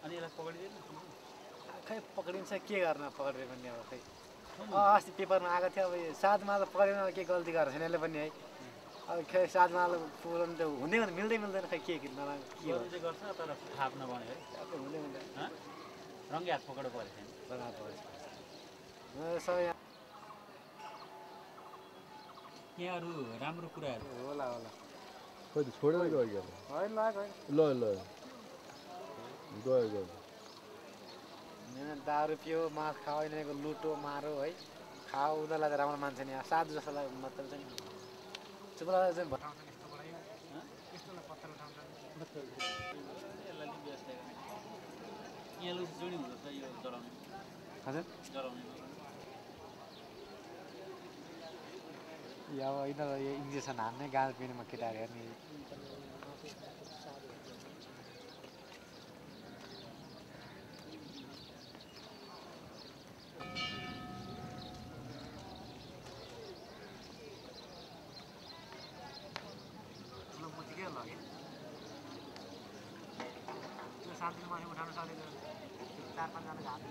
अनि यसलाई पक्रिदैन खै पक्रिन्छ के गर्न पक्रियो भने अब खै अस्ति पेपरमा आएको थियो अब 7 माल पक्रेन के गल्ती गरेको छैन यसले पनि है अब खै 7 माल पुराउनु त हुँदै मिल्दैन खै के नराम्रो के हो चाहिँ गर्छ तर थाप नबने है अब हुँदैन रङ्गे हात पक्रेर परेछ सबै यहाँहरू राम्रो कुराहरू होला खोइ त छोडेर गयो क्या होइन ल गयो दारू पियो मास खाओ यिनीहरूको लुटो मारो है खाओ उनीहरूलाई त राम्रो मान्छे नि साधु जस्तोलाई मतलब चाहिँ चुपलालाई चाहिँ भटाउँछ यस्तोलाई पत्थर उठाउँछ यसलाई नि व्यवस्था गर्ने यहाँ लुसी जोडी हुँदछ यो जलाउने हजुर जलाउने यो अब यिनीहरू यो इन्जेक्सन हान्ने गाँजा पिनेमा केटाहरू हेर्ने शान्तिले माथि उठाउन सकेको 4-5 जना हात